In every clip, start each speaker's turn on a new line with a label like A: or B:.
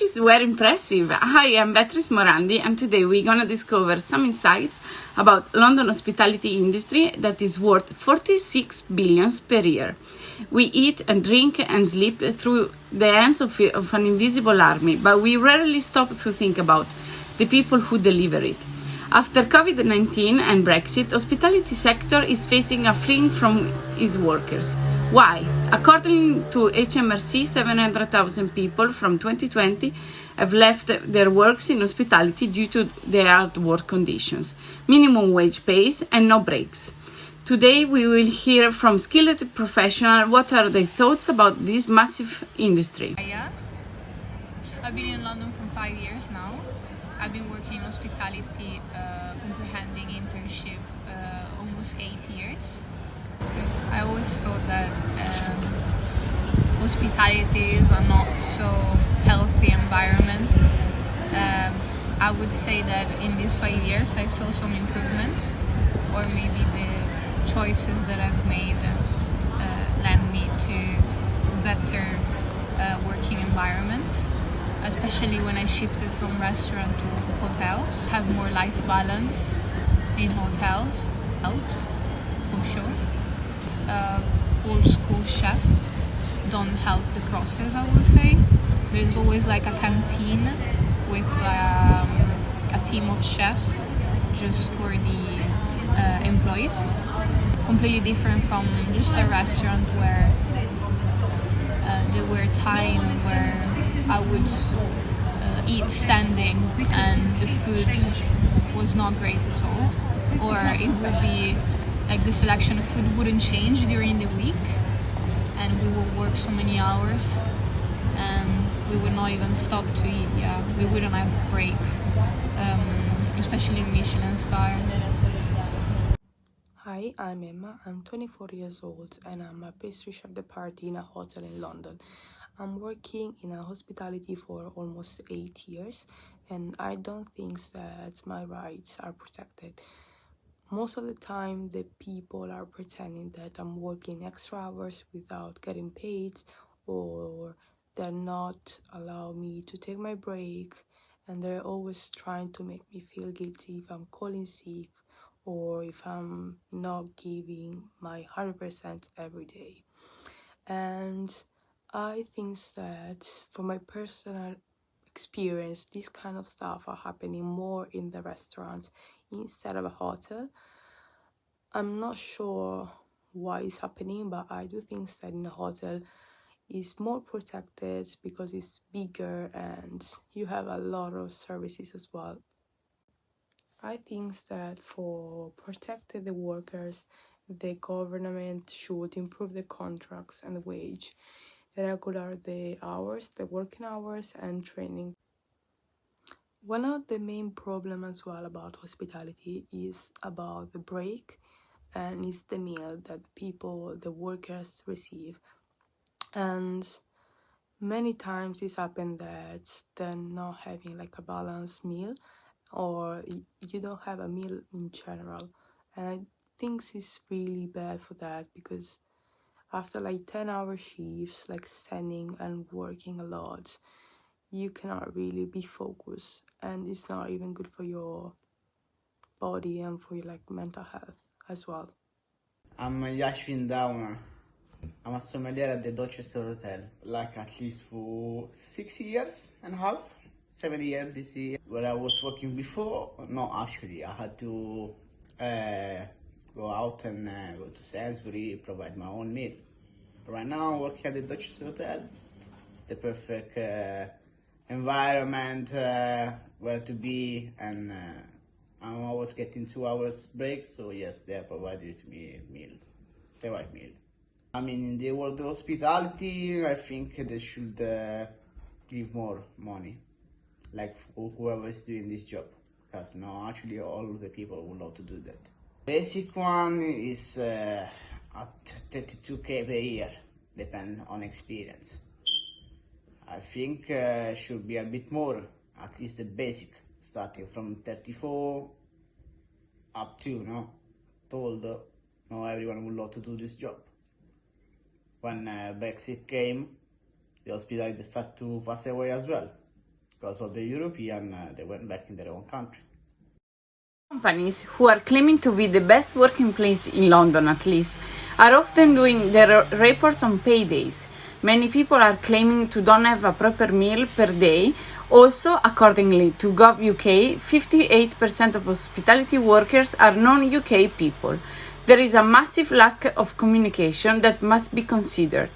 A: reviews were impressive. Hi, I'm Beatrice Morandi, and today we're gonna discover some insights about London hospitality industry that is worth 46 billions per year. We eat and drink and sleep through the hands of an invisible army, but we rarely stop to think about the people who deliver it. After COVID-19 and Brexit, hospitality sector is facing a fleeing from its workers. Why? According to HMRC, 700,000 people from 2020 have left their works in hospitality due to their hard work conditions, minimum wage pays and no breaks. Today we will hear from skilled professionals what are their thoughts about this massive industry.
B: Yeah, I've been in London for 5 years now. I've been working in hospitality, comprehending internship, almost 8 years. I always thought that hospitality is a not so healthy environment. I would say that in these 5 years I saw some improvements, or maybe the choices that I've made led me to better working environments, especially when I shifted from restaurant to hotels. Have more life balance in hotels helped, for sure. Old school chef don't help the process, I would say. There's always like a canteen with a team of chefs just for the employees. Completely different from just a restaurant where there were times where I would eat standing and the food was not great at all, or it would be like the selection of food wouldn't change during the week, and we would work so many hours and we would not even stop to eat. Yeah, we wouldn't have a break, especially Michelin star.
C: Hi, I'm Emma. I'm 24 years old and I'm a pastry chef de partie in a hotel in London. I'm working in a hospitality for almost 8 years, and I don't think that my rights are protected. Most of the time, the people are pretending that I'm working extra hours without getting paid, or they're not allow me to take my break, and they're always trying to make me feel guilty if I'm calling sick or if I'm not giving my 100% every day. And I think that for my personal experience, this kind of stuff are happening more in the restaurant instead of a hotel. I'm not sure why it's happening, but I do think that in a hotel is more protected because it's bigger and you have a lot of services as well. I think that for protecting the workers, the government should improve the contracts and the wage, regular the hours, the working hours, and training. One of the main problems as well about hospitality is about the break, and it's the meal that the workers receive. And many times it's happened that they're not having like a balanced meal, or you don't have a meal in general. And I think it's really bad for that, because after like 10-hour shifts, like standing and working a lot, you cannot really be focused, and it's not even good for your body and for your like mental health as well.
D: I'm Yashvin Dauna. I'm a sommelier at the Dorchester Hotel, like at least for 6 years and a half, 7 years this year. Where I was working before, no, actually, I had to go out and go to Sainsbury, provide my own meal. Right now, I'm working at the Dorchester Hotel. It's the perfect environment where to be, and I'm always getting 2 hours break, so yes, they have provided me meal, the right meal. I mean, in the world of hospitality, I think they should give more money, like for whoever is doing this job, because no, actually all of the people would love to do that. Basic one is at 32k per year, depending on experience. I think should be a bit more, at least the basic, starting from 34 up to, no, told no, everyone would love to do this job. When Brexit came, the hospitality started to pass away as well. because of the European, they went back in their own country.
A: Companies who are claiming to be the best working place in London, at least, are often doing their reports on paydays. Many people are claiming to don't have a proper meal per day. Also, accordingly to Gov.uk, 58% of hospitality workers are non-UK people. There is a massive lack of communication that must be considered.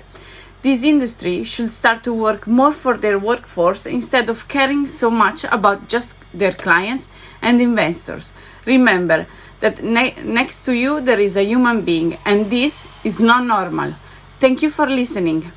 A: This industry should start to work more for their workforce instead of caring so much about just their clients and investors. Remember that next to you there is a human being, and this is not normal. Thank you for listening.